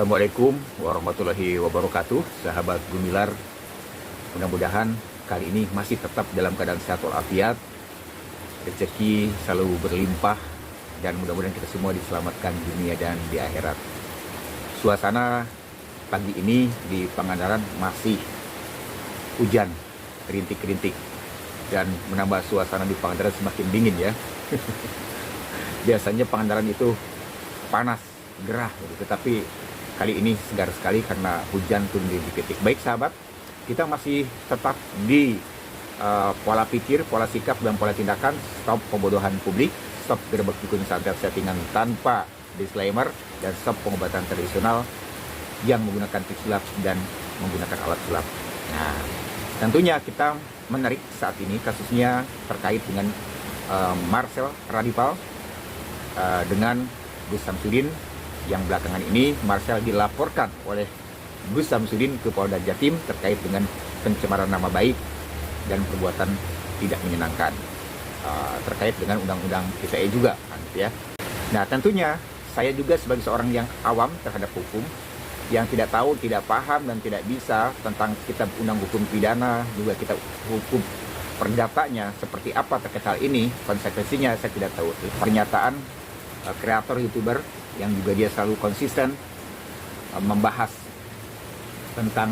Assalamualaikum warahmatullahi wabarakatuh, sahabat Gumilar. Mudah-mudahan kali ini masih tetap dalam keadaan sehat walafiat, rezeki selalu berlimpah, dan mudah-mudahan kita semua diselamatkan di dunia dan di akhirat. Suasana pagi ini di Pangandaran masih hujan, rintik-rintik, dan menambah suasana di Pangandaran semakin dingin ya. Biasanya Pangandaran itu panas, gerah, tetapi kali ini segar sekali karena hujan turun di titik. Baik sahabat, kita masih tetap di pola pikir, pola sikap, dan pola tindakan. Stop pembodohan publik, stop gerbek dukun santet settingan tanpa disclaimer, dan stop pengobatan tradisional yang menggunakan trik sulap dan menggunakan alat sulap. Nah, tentunya kita menarik saat ini kasusnya terkait dengan Marcel Radipal dengan Gus Samsudin, yang belakangan ini Marcel dilaporkan oleh Gus Samsudin ke Polda Jatim terkait dengan pencemaran nama baik dan perbuatan tidak menyenangkan terkait dengan undang-undang ITE juga kan, ya. Nah, tentunya saya juga sebagai seorang yang awam terhadap hukum, yang tidak tahu, tidak paham, dan tidak bisa tentang kitab undang hukum pidana, juga kitab hukum perdatanya seperti apa terkait hal ini, konsekuensinya saya tidak tahu. Pernyataan kreator YouTuber yang juga dia selalu konsisten membahas tentang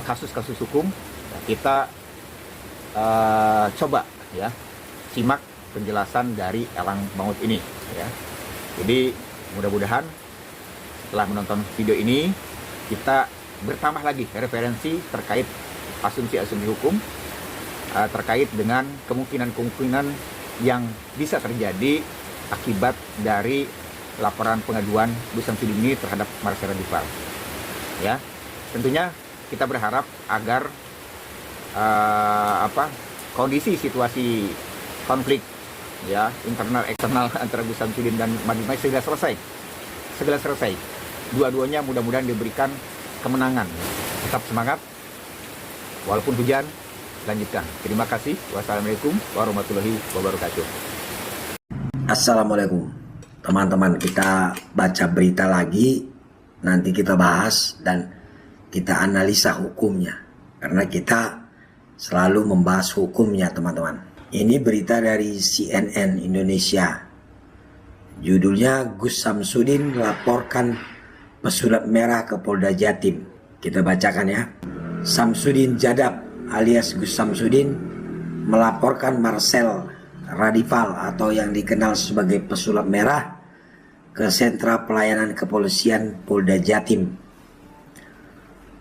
kasus-kasus hukum, kita coba ya simak penjelasan dari Elang Maut ini ya. Jadi mudah-mudahan setelah menonton video ini kita bertambah lagi referensi terkait asumsi-asumsi hukum, terkait dengan kemungkinan-kemungkinan yang bisa terjadi akibat dari laporan pengaduan Gus Samsudin ini terhadap Marcel Radipal. Ya, tentunya kita berharap agar kondisi situasi konflik ya internal eksternal antara Gus Samsudin dan Madi Mai segera selesai. Dua-duanya mudah-mudahan diberikan kemenangan. Tetap semangat walaupun hujan, lanjutkan. Terima kasih. Wassalamualaikum warahmatullahi wabarakatuh. Assalamualaikum teman-teman, kita baca berita lagi, nanti kita bahas dan kita analisa hukumnya, karena kita selalu membahas hukumnya teman-teman. Ini berita dari CNN Indonesia, judulnya Gus Samsudin laporkan pesulap merah ke Polda Jatim. Kita bacakan ya. Samsudin Jadab alias Gus Samsudin melaporkan Marcel Radipal atau yang dikenal sebagai pesulap merah ke Sentra Pelayanan Kepolisian Polda Jatim.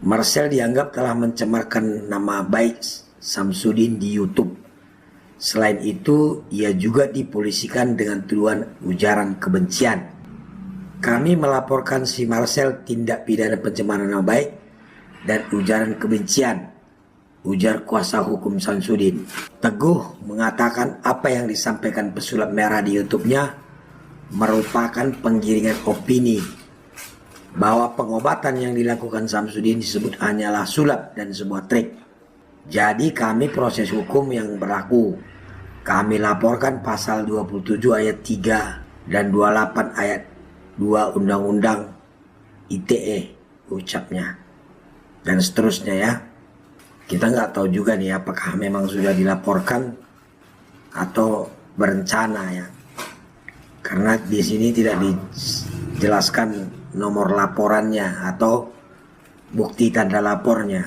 Marcel dianggap telah mencemarkan nama baik Samsudin di YouTube. Selain itu, ia juga dipolisikan dengan tuduhan ujaran kebencian. Kami melaporkan si Marcel tindak pidana pencemaran nama baik dan ujaran kebencian, ujar kuasa hukum Samsudin. Teguh mengatakan apa yang disampaikan pesulap merah di YouTube-nya merupakan penggiringan opini bahwa pengobatan yang dilakukan Samsudin disebut hanyalah sulap dan sebuah trik. Jadi kami proses hukum yang berlaku. Kami laporkan pasal 27 ayat 3 dan 28 ayat 2 Undang-Undang ITE, ucapnya. Dan seterusnya ya. Kita nggak tahu juga nih apakah memang sudah dilaporkan atau berencana ya, karena di sini tidak dijelaskan nomor laporannya atau bukti tanda lapornya.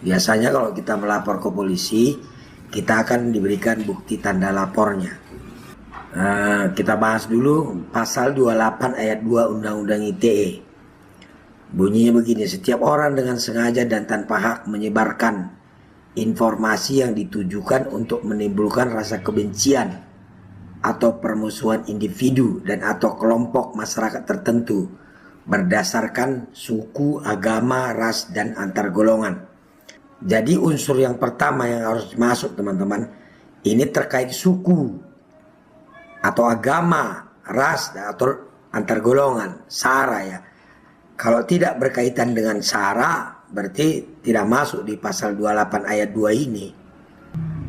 Biasanya kalau kita melapor ke polisi, kita akan diberikan bukti tanda lapornya. Kita bahas dulu pasal 28 ayat 2 Undang-Undang ITE. Bunyinya begini: setiap orang dengan sengaja dan tanpa hak menyebarkan informasi yang ditujukan untuk menimbulkan rasa kebencian atau permusuhan individu dan atau kelompok masyarakat tertentu berdasarkan suku, agama, ras, dan antar golongan. Jadi unsur yang pertama yang harus masuk teman-teman, ini terkait suku atau agama, ras, atau antar golongan, sara ya. Kalau tidak berkaitan dengan sara, berarti tidak masuk di pasal 28 ayat 2 ini.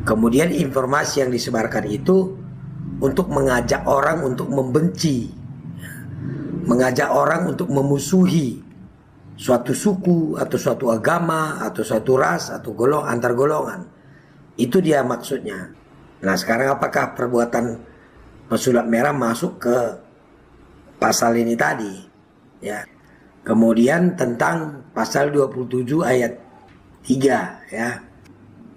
Kemudian informasi yang disebarkan itu untuk mengajak orang untuk membenci, mengajak orang untuk memusuhi, suatu suku atau suatu agama atau suatu ras atau antar golongan. Itu dia maksudnya. Nah, sekarang apakah perbuatan pesulap merah masuk ke pasal ini tadi? Ya. Kemudian tentang pasal 27 ayat 3 ya.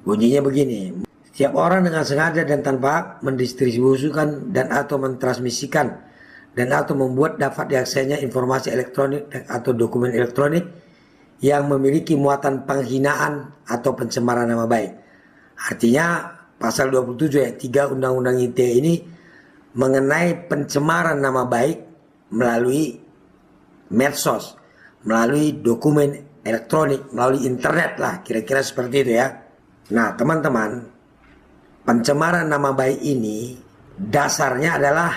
Bunyinya begini. Setiap orang dengan sengaja dan tanpa hak mendistribusikan dan atau mentransmisikan dan atau membuat dapat diaksesnya informasi elektronik atau dokumen elektronik yang memiliki muatan penghinaan atau pencemaran nama baik. Artinya pasal 27 ayat 3 Undang-Undang ITE ini mengenai pencemaran nama baik melalui medsos, melalui dokumen elektronik, melalui internet lah, kira-kira seperti itu ya. Nah, teman-teman, pencemaran nama baik ini dasarnya adalah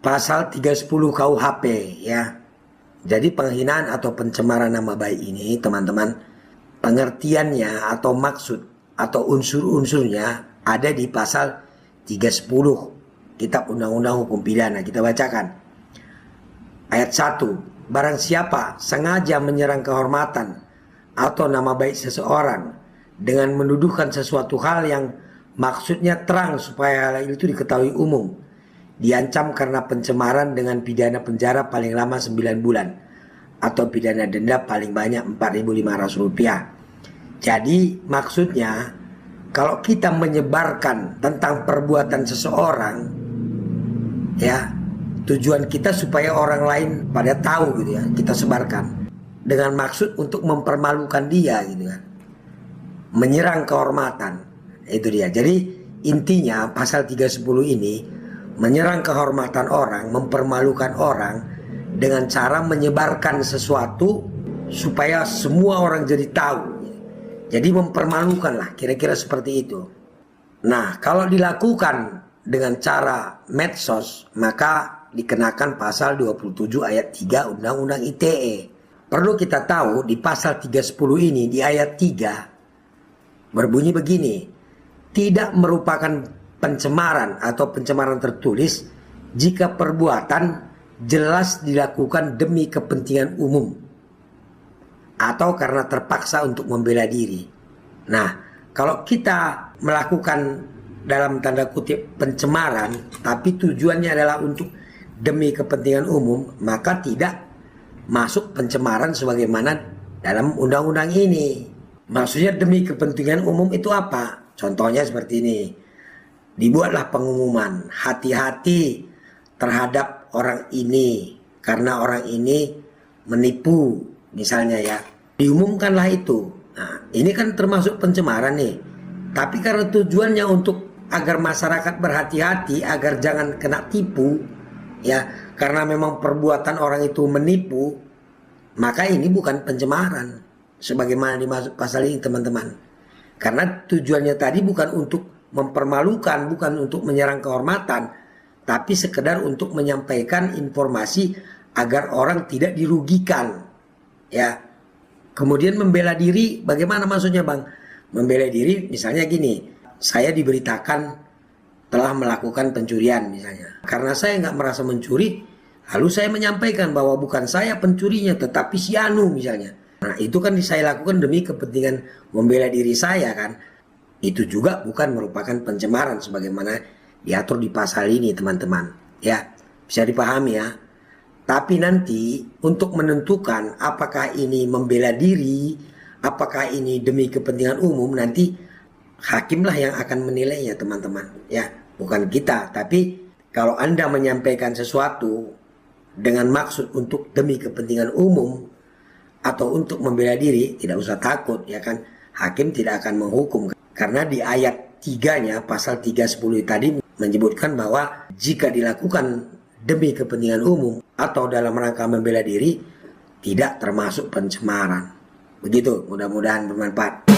pasal 310 KUHP ya. Jadi penghinaan atau pencemaran nama baik ini, teman-teman, pengertiannya atau maksud atau unsur-unsurnya ada di pasal 310 Kitab Undang-Undang Hukum Pidana. Kita bacakan. Ayat 1. Barang siapa sengaja menyerang kehormatan atau nama baik seseorang dengan menuduhkan sesuatu hal yang maksudnya terang supaya hal itu diketahui umum, diancam karena pencemaran dengan pidana penjara paling lama 9 bulan atau pidana denda paling banyak Rp4.500. Jadi maksudnya kalau kita menyebarkan tentang perbuatan seseorang ya, tujuan kita supaya orang lain pada tahu gitu ya, kita sebarkan dengan maksud untuk mempermalukan dia gitu kan, menyerang kehormatan. Itu dia. Jadi intinya pasal 310 ini menyerang kehormatan orang, mempermalukan orang dengan cara menyebarkan sesuatu supaya semua orang jadi tahu. Jadi mempermalukan lah, kira-kira seperti itu. Nah, kalau dilakukan dengan cara medsos, maka dikenakan pasal 27 ayat 3 Undang-Undang ITE. Perlu kita tahu di pasal 310 ini di ayat 3 berbunyi begini. Tidak merupakan pencemaran atau pencemaran tertulis jika perbuatan jelas dilakukan demi kepentingan umum atau karena terpaksa untuk membela diri. Nah, kalau kita melakukan dalam tanda kutip pencemaran tapi tujuannya adalah untuk demi kepentingan umum, maka tidak masuk pencemaran sebagaimana dalam undang-undang ini. Maksudnya demi kepentingan umum itu apa? Contohnya seperti ini. Dibuatlah pengumuman, hati-hati terhadap orang ini karena orang ini menipu misalnya ya. Diumumkanlah itu. Nah, ini kan termasuk pencemaran nih. Tapi karena tujuannya untuk agar masyarakat berhati-hati agar jangan kena tipu ya, karena memang perbuatan orang itu menipu, maka ini bukan pencemaran sebagaimana dimaksud pasal ini, teman-teman. Karena tujuannya tadi bukan untuk mempermalukan, bukan untuk menyerang kehormatan, tapi sekedar untuk menyampaikan informasi agar orang tidak dirugikan. Ya. Kemudian membela diri, bagaimana maksudnya, Bang? Membela diri misalnya gini, saya diberitakan telah melakukan pencurian misalnya. Karena saya nggak merasa mencuri, lalu saya menyampaikan bahwa bukan saya pencurinya, tetapi si Anu misalnya. Nah, itu kan saya lakukan demi kepentingan membela diri saya kan. Itu juga bukan merupakan pencemaran sebagaimana diatur di pasal ini, teman-teman. Ya, bisa dipahami ya. Tapi nanti untuk menentukan apakah ini membela diri, apakah ini demi kepentingan umum, nanti hakimlah yang akan menilainya, teman-teman. Ya, bukan kita. Tapi kalau Anda menyampaikan sesuatu dengan maksud untuk demi kepentingan umum atau untuk membela diri, tidak usah takut ya kan. Hakim tidak akan menghukum. Karena di ayat 3-nya pasal 310 tadi menyebutkan bahwa jika dilakukan demi kepentingan umum atau dalam rangka membela diri tidak termasuk pencemaran. Begitu, mudah-mudahan bermanfaat.